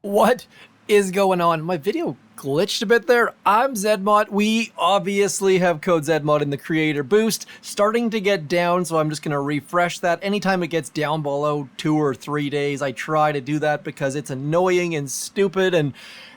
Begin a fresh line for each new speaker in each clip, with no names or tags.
What is going on? My video glitched a bit there. I'm Zedmod. We obviously have code Zedmod in the creator boost. Starting to get down, so I'm just going to refresh that. Anytime it gets down below 2 or 3 days, I try to do that because it's annoying and stupid and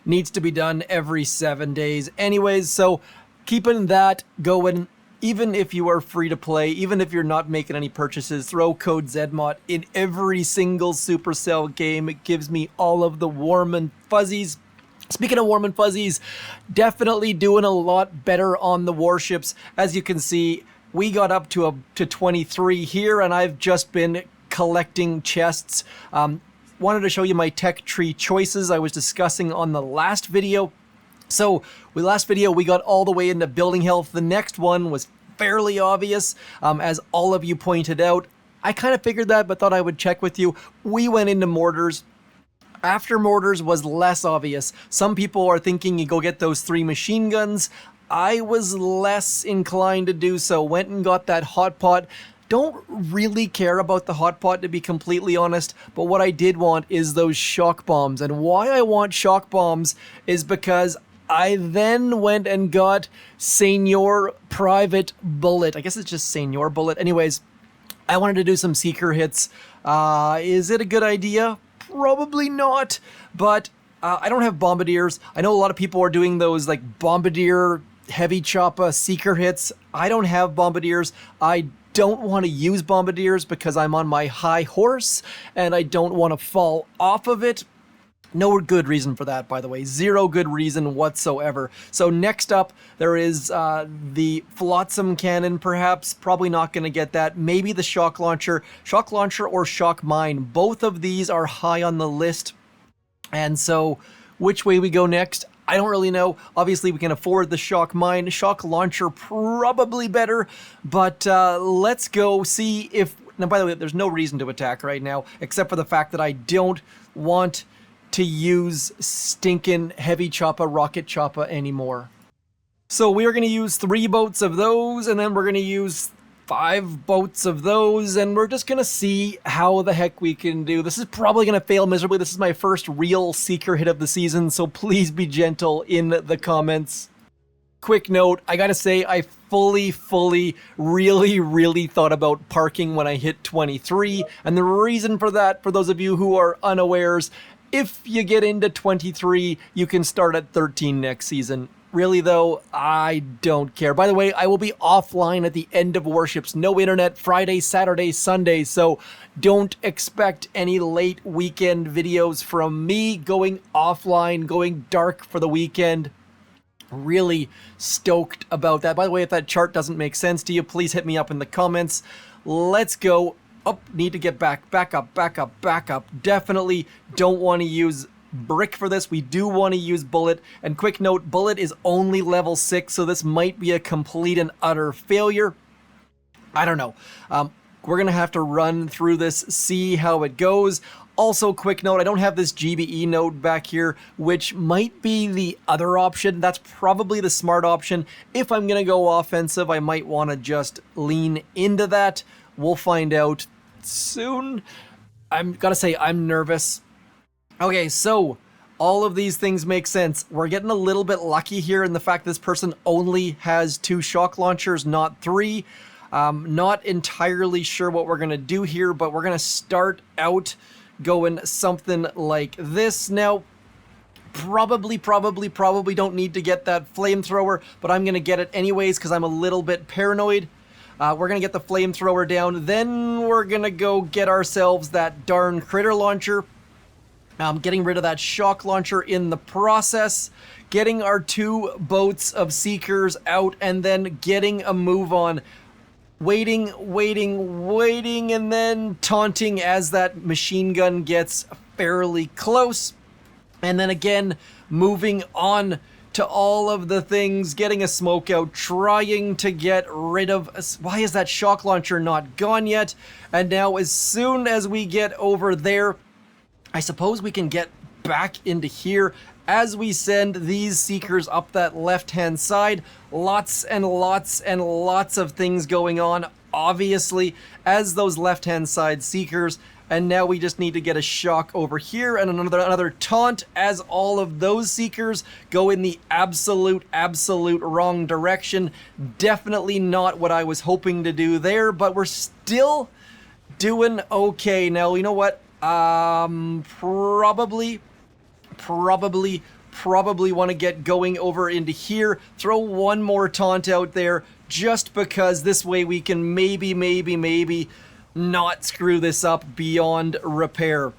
needs to be done every 7 days anyways. So keeping that going. Even if you are free to play, even if you're not making any purchases, throw code Zedmod in every single Supercell game. It gives me all of the warm and fuzzies. Speaking of warm and fuzzies, definitely doing a lot better on the warships. As you can see, we got up to 23 here, and I've just been collecting chests. Wanted to show you my tech tree choices I was discussing on the last video. So, with last video, we got all the way into building health. The next one was fairly obvious, as all of you pointed out. I kind of figured that, but thought I would check with you. We went into mortars. After mortars was less obvious. Some people are thinking you go get those 3 machine guns. I was less inclined to do so. Went and got that hot pot. Don't really care about the hot pot, to be completely honest, but what I did want is those shock bombs. And why I want shock bombs is because I then went and got Senior Private Bullit. I guess it's just Senior Bullit. Anyways, I wanted to do some Seeker hits. Is it a good idea? Probably not, but I don't have bombardiers. I know a lot of people are doing those like bombardier, Heavy Choppa, Seeker hits. I don't have bombardiers. I don't want to use bombardiers because I'm on my high horse and I don't want to fall off of it. No good reason for that, by the way. Zero good reason whatsoever. So next up, there is the Flotsam Cannon, perhaps. Probably not going to get that. Maybe the Shock Launcher. Shock Launcher or Shock Mine. Both of these are high on the list. And so, which way we go next? I don't really know. Obviously, we can afford the Shock Mine. Shock Launcher, probably better. But let's go see if... Now, by the way, there's no reason to attack right now, except for the fact that I don't want to use stinking Heavy Choppa, Rocket Choppa anymore. So we are going to use 3 boats of those, and then we're going to use 5 boats of those, and we're just going to see how the heck we can do. This is probably going to fail miserably. This is my first real Seeker hit of the season, so please be gentle in the comments. Quick note, I gotta say, I fully, really thought about parking when I hit 23, and the reason for that, for those of you who are unawares, if you get into 23, you can start at 13 next season. Really though, I don't care. By the way, I will be offline at the end of Warships. No internet Friday, Saturday, Sunday, so don't expect any late weekend videos from me going offline, going dark for the weekend. Really stoked about that. By the way, if that chart doesn't make sense to you, please hit me up in the comments. Let's go. Oh, need to get back up. Definitely don't want to use brick for this. We do want to use Bullit. And quick note, Bullit is only level 6, so this might be a complete and utter failure. I don't know. We're going to have to run through this, see how it goes. Also, quick note, I don't have this GBE node back here, which might be the other option. That's probably the smart option. If I'm going to go offensive, I might want to just lean into that. We'll find out soon. I'm gotta say, I'm nervous. Okay, so all of these things make sense. We're getting a little bit lucky here in the fact this person only has 2 shock launchers, not 3. Not entirely sure what we're gonna do here, but we're gonna start out going something like this. Now, probably don't need to get that flamethrower, but I'm gonna get it anyways because I'm a little bit paranoid. We're gonna get the flamethrower down, then we're gonna go get ourselves that darn critter launcher. Getting rid of that shock launcher in the process, getting our 2 boats of Seekers out, and then getting a move on. Waiting, and then taunting as that machine gun gets fairly close. And then again, moving on to all of the things, getting a smoke out, trying to get rid of... Why is that shock launcher not gone yet? And now as soon as we get over there, I suppose we can get back into here as we send these Seekers up that left-hand side. Lots and lots of things going on, obviously, as those left-hand side Seekers and now we just need to get a shock over here and another taunt as all of those Seekers go in the absolute wrong direction. Definitely not what I was hoping to do there, but we're still doing okay. Now, you know what? Probably want to get going over into here, throw one more taunt out there, just because this way we can maybe not screw this up beyond repair.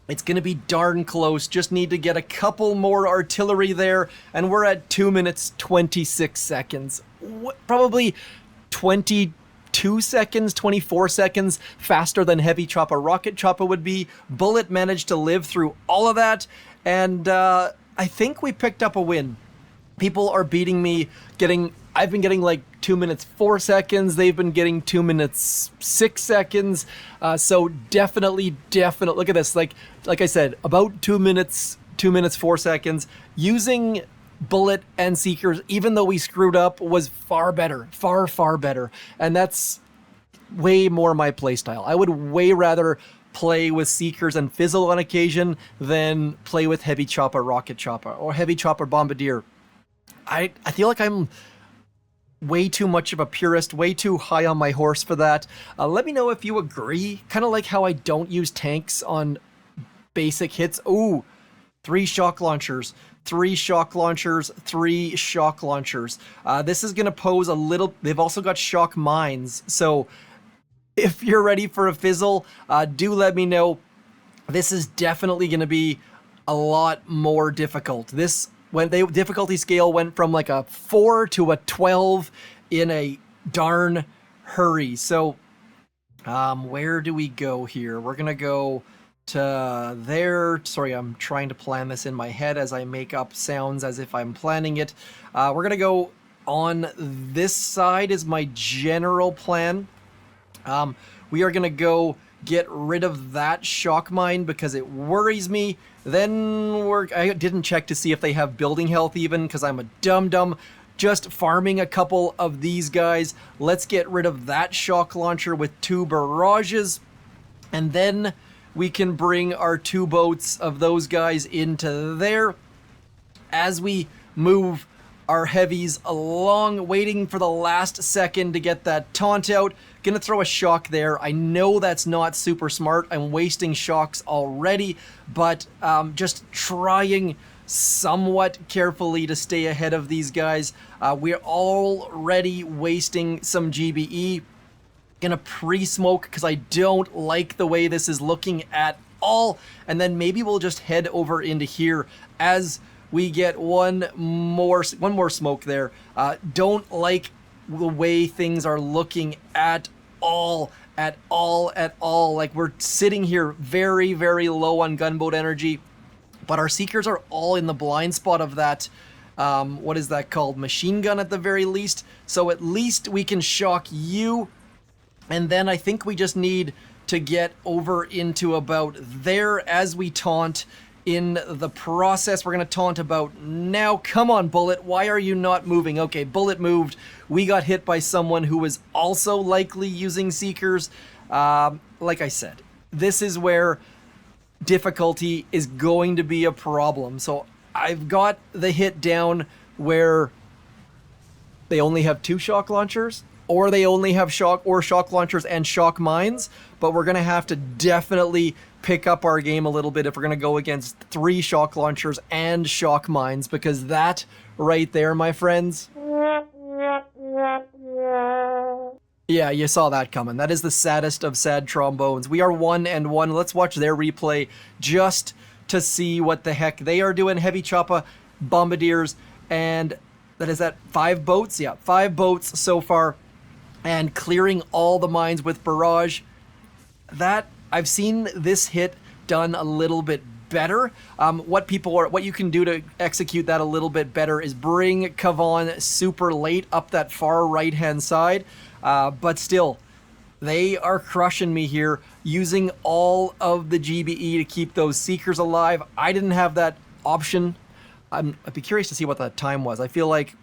It's going to be darn close. Just need to get a couple more artillery there, and we're at 2 minutes 26 seconds. Probably 22 seconds, 24 seconds faster than Heavy Choppa Rocket Choppa would be. Bullit managed to live through all of that, and I think we picked up a win. People are beating me, I've been getting like 2 minutes 4 seconds. They've been getting 2 minutes 6 seconds. So definitely, look at this. Like I said, about 2 minutes 4 seconds. Using Bullit and Seekers, even though we screwed up, was far better, far better. And that's way more my playstyle. I would way rather play with Seekers and fizzle on occasion than play with Heavy Choppa Rocket Choppa or Heavy Choppa Bombardier. I feel like I'm way too much of a purist, way too high on my horse for that. Let me know if you agree. Kind of like how I don't use tanks on basic hits. Ooh, 3 shock launchers, 3 shock launchers, 3 shock launchers. This is going to pose a little... They've also got shock mines, so if you're ready for a fizzle, do let me know. This is definitely going to be a lot more difficult. When the difficulty scale went from like a 4 to a 12 in a darn hurry. So, where do we go here? We're gonna go to there. Sorry, I'm trying to plan this in my head as I make up sounds as if I'm planning it. We're gonna go on this side is my general plan. We are gonna go get rid of that shock mine because it worries me. Then I didn't check to see if they have building health even, because I'm a dum-dum. Just farming a couple of these guys. Let's get rid of that shock launcher with 2 barrages, and then we can bring our 2 boats of those guys into there as we move our heavies along, waiting for the last second to get that taunt out. Gonna throw a shock there. I know that's not super smart. I'm wasting shocks already, but just trying somewhat carefully to stay ahead of these guys. We're already wasting some GBE. Gonna pre-smoke because I don't like the way this is looking at all. And then maybe we'll just head over into here as we get one more smoke there. Don't like the way things are looking at all. Like, we're sitting here very low on gunboat energy, but our Seekers are all in the blind spot of that, what is that called? Machine gun at the very least. So at least we can shock you. And then I think we just need to get over into about there as we taunt. In the process, we're going to taunt about now. Come on, Bullit. Why are you not moving? Okay, Bullit moved. We got hit by someone who was also likely using Seekers. Like I said, this is where difficulty is going to be a problem. So I've got the hit down where they only have 2 shock launchers, or they only have shock launchers and shock mines, but we're going to have to definitely pick up our game a little bit if we're going to go against 3 shock launchers and shock mines, because that right there, my friends... Yeah, you saw that coming. That is the saddest of sad trombones. We are 1-1. Let's watch their replay just to see what the heck they are doing. Heavy Choppa Bombardiers, and that is 5 boats? Yeah, 5 boats so far, and clearing all the mines with barrage. That, I've seen this hit done a little bit better. What you can do to execute that a little bit better is bring Kavan super late up that far right hand side, but still, they are crushing me here, using all of the GBE to keep those Seekers alive. I didn't have that option. I'd be curious to see what that time was. I feel like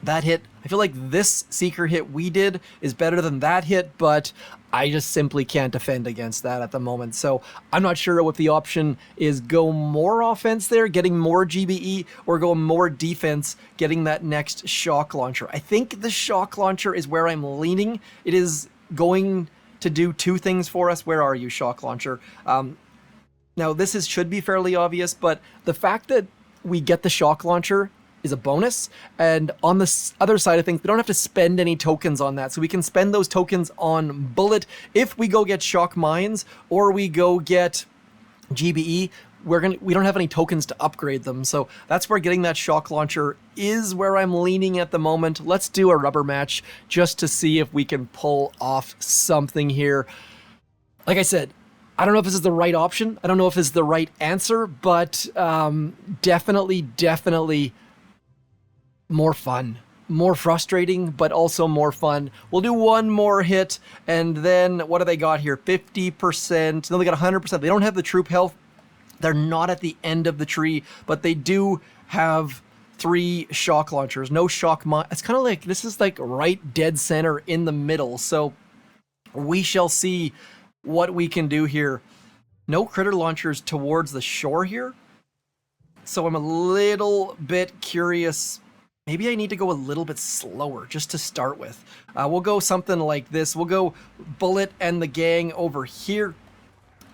that hit. I feel like this Seeker Hit we did is better than that hit, but I just simply can't defend against that at the moment. So I'm not sure what the option is. Go more offense there, getting more GBE, or go more defense, getting that next shock launcher. I think the shock launcher is where I'm leaning. It is going to do two things for us. Where are you, shock launcher? Now this should be fairly obvious, but the fact that we get the shock launcher is a bonus, and on the other side of things, we don't have to spend any tokens on that, so we can spend those tokens on Bullit. If we go get shock mines or we go get GBE, we don't have any tokens to upgrade them, so that's where getting that shock launcher is where I'm leaning at the moment. Let's do a rubber match just to see if we can pull off something here. Like I said, I don't know if this is the right option. I don't know if this is the right answer, but definitely more fun. More frustrating, but also more fun. We'll do one more hit, and then what do they got here? 50%. No, they got 100%. They don't have the troop health. They're not at the end of the tree, but they do have 3 shock launchers. No shock mine. It's kind of like, this is like right dead center in the middle. So we shall see what we can do here. No critter launchers towards the shore here. So I'm a little bit curious. Maybe I need to go a little bit slower just to start with. We'll go something like this. We'll go Bullit and the gang over here.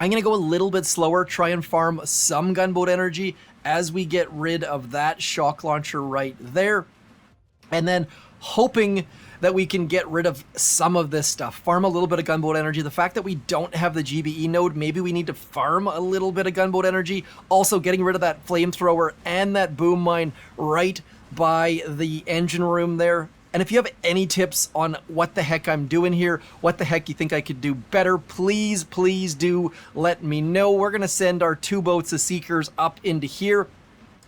I'm going to go a little bit slower, try and farm some gunboat energy as we get rid of that shock launcher right there. And then hoping that we can get rid of some of this stuff. Farm a little bit of gunboat energy. The fact that we don't have the GBE node, maybe we need to farm a little bit of gunboat energy. Also getting rid of that flamethrower and that boom mine right by the engine room there. And if you have any tips on what the heck I'm doing here, what the heck you think I could do better, please do let me know. We're going to send our 2 boats of Seekers up into here.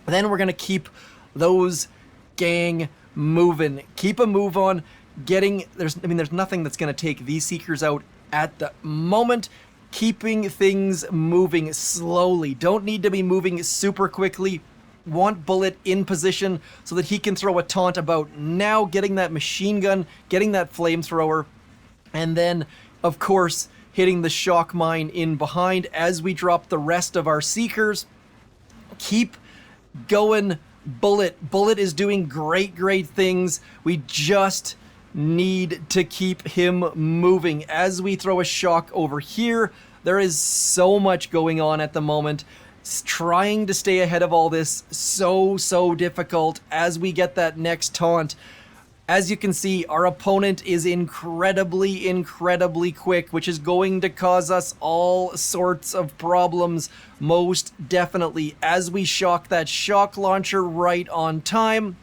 Then we're going to keep those gang moving. Keep a move on. There's nothing that's going to take these Seekers out at the moment. Keeping things moving slowly. Don't need to be moving super quickly. Want Bullit in position so that he can throw a taunt about now, getting that machine gun, getting that flamethrower, and then, of course, hitting the shock mine in behind as we drop the rest of our Seekers. Keep going, Bullit. Bullit is doing great things. We just need to keep him moving. As we throw a shock over here, there is so much going on at the moment. Trying to stay ahead of all this, so difficult as we get that next taunt. As you can see, our opponent is incredibly quick, which is going to cause us all sorts of problems, most definitely. As we shock that shock launcher right on time.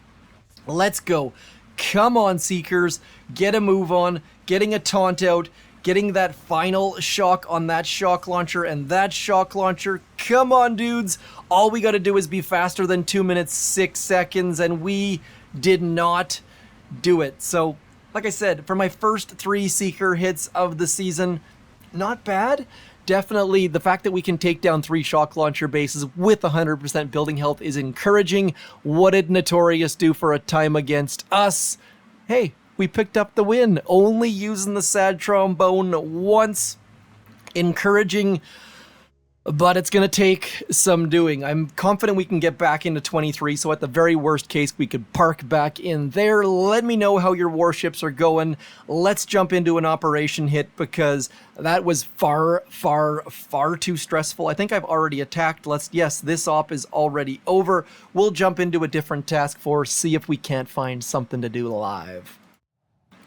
Let's go. Come on, Seekers. Get a move on. Getting a taunt out. Getting that final shock on that shock launcher and that shock launcher. Come on, dudes. All we got to do is be faster than 2 minutes, 6 seconds, and we did not do it. So, like I said, for my first 3 Seeker hits of the season, not bad. Definitely the fact that we can take down 3 shock launcher bases with 100% building health is encouraging. What did Notorious do for a time against us? Hey, we picked up the win, only using the sad trombone once. Encouraging, but it's going to take some doing. I'm confident we can get back into 23, so at the very worst case, we could park back in there. Let me know how your warships are going. Let's jump into an operation hit, because that was far too stressful. I think I've already attacked. Yes, this op is already over. We'll jump into a different task force, see if we can't find something to do live.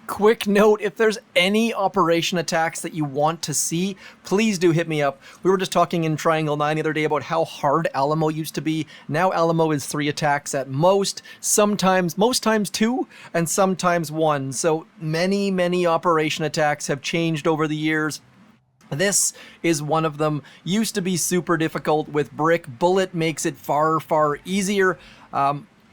Quick note, if there's any operation attacks that you want to see, please do hit me up. We were just talking in Triangle 9 the other day about how hard Alamo used to be. Now Alamo is 3 attacks at most times 2, and sometimes 1. So many operation attacks have changed over the years. This is one of them. Used to be super difficult with Brick. Bullit makes it far easier.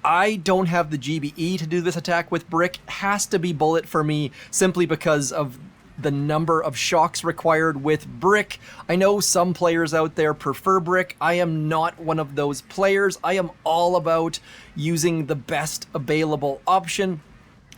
I don't have the GBE to do this attack with Brick. Has to be Bullit for me, simply because of the number of shocks required with Brick. I know some players out there prefer Brick. I am not one of those players. I am all about using the best available option.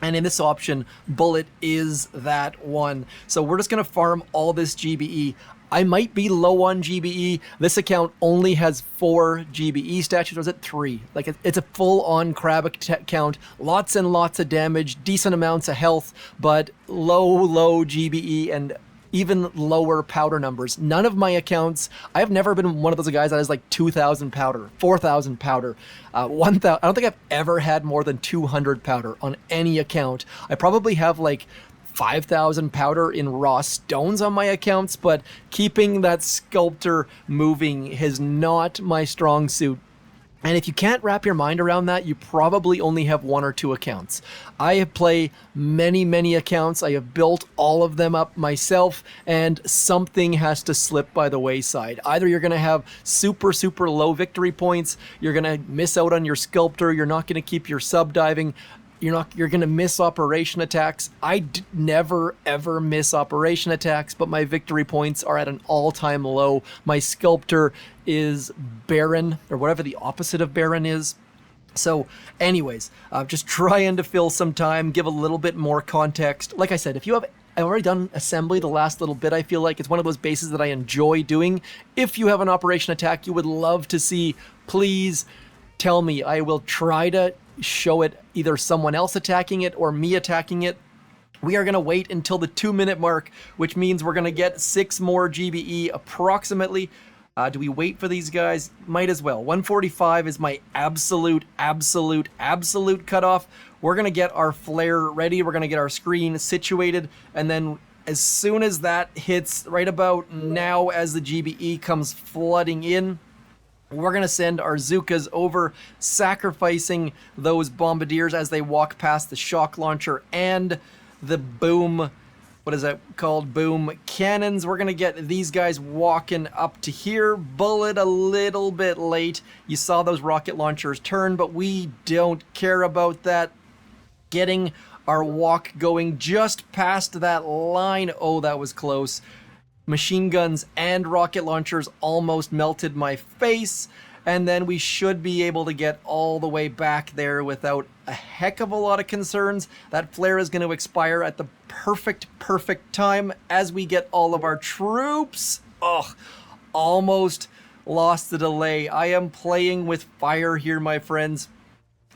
And in this option, Bullit is that one. So we're just going to farm all this GBE. I might be low on GBE. This account only has 4 GBE statues, or is it 3? Like, it's a full-on crab account. Lots and lots of damage, decent amounts of health, but low GBE and even lower powder numbers. None of my accounts, I have never been one of those guys that has like 2,000 powder, 4,000 powder, 1,000. I don't think I've ever had more than 200 powder on any account. I probably have like 5,000 powder in raw stones on my accounts, but keeping that sculptor moving is not my strong suit. And if you can't wrap your mind around that, you probably only have 1 or 2 accounts. I play many accounts. I have built all of them up myself, and something has to slip by the wayside. Either you're going to have super low victory points, you're going to miss out on your sculptor, you're not going to keep your sub diving, you're going to miss operation attacks. I never ever miss operation attacks, but my victory points are at an all-time low. My sculptor is barren, or whatever the opposite of barren is. So anyways, just trying to fill some time, give a little bit more context. Like I said, I've already done assembly the last little bit. I feel like it's one of those bases that I enjoy doing. If you have an operation attack you would love to see, please tell me. I will try to show it, either someone else attacking it or me attacking it. We are going to wait until the 2-minute mark, which means we're going to get 6 more GBE approximately. Do we wait for these guys? Might as well. 145 is my absolute cutoff. We're going to get our flare ready. We're going to get our screen situated. And then as soon as that hits, right about now as the GBE comes flooding in, we're going to send our Zookas over, sacrificing those bombardiers as they walk past the shock launcher and the boom, what is that called? Boom cannons. We're going to get these guys walking up to here. Bullit a little bit late. You saw those rocket launchers turn, but we don't care about that. Getting our walk going just past that line. Oh, that was close. Machine guns and rocket launchers almost melted my face, and then we should be able to get all the way back there without a heck of a lot of concerns. That flare is going to expire at the perfect time as we get all of our troops. Ugh, almost lost the delay. I am playing with fire here, my friends.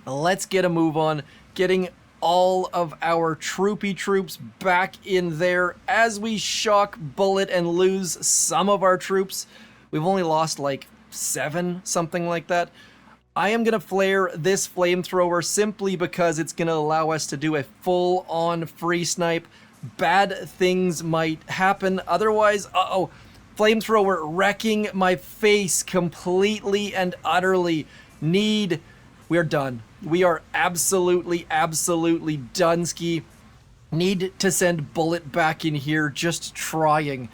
Let's get a move on, getting all of our troopy troops back in there as we shock Bullit and lose some of our troops. We've only lost like 7, something like that. I am going to flare this flamethrower simply because it's going to allow us to do a full-on free snipe. Bad things might happen otherwise. Flamethrower wrecking my face completely and utterly. We're done. We are absolutely done-ski. Need to send Bullit back in here, just trying.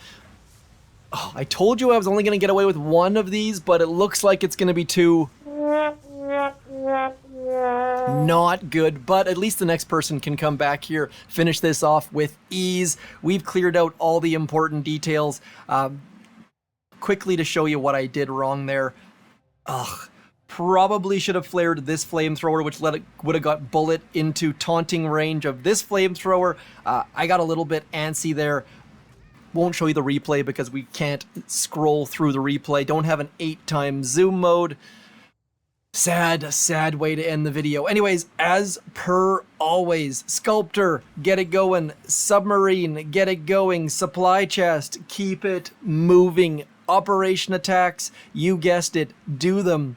Oh, I told you I was only going to get away with 1 of these, but it looks like it's going to be 2. Not good, but at least the next person can come back here, finish this off with ease. We've cleared out all the important details. Quickly to show you what I did wrong there. Probably should have flared this flamethrower, which would have got Bullit into taunting range of this flamethrower. I got a little bit antsy there. Won't show you the replay because we can't scroll through the replay. Don't have an 8x zoom mode. Sad way to end the video. Anyways, as per always, Sculptor, get it going. Submarine, get it going. Supply chest, keep it moving. Operation attacks, you guessed it, do them.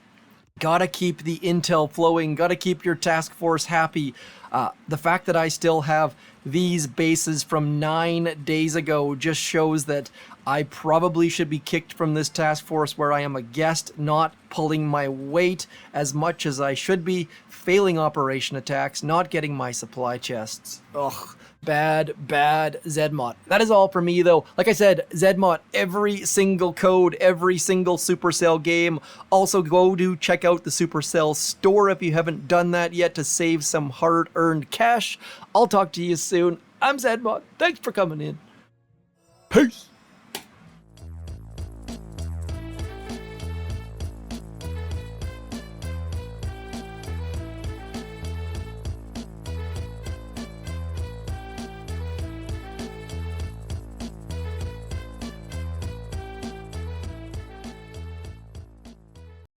Gotta keep the intel flowing, gotta keep your task force happy. The fact that I still have these bases from 9 days ago just shows that I probably should be kicked from this task force where I am a guest, not pulling my weight as much as I should be, failing operation attacks, not getting my supply chests. Ugh. Bad Zedmot. That is all for me though. Like I said, Zedmot, every single code, every single Supercell game. Also go to check out the Supercell store if you haven't done that yet to save some hard-earned cash. I'll talk to you soon. I'm Zedmot. Thanks for coming in. Peace.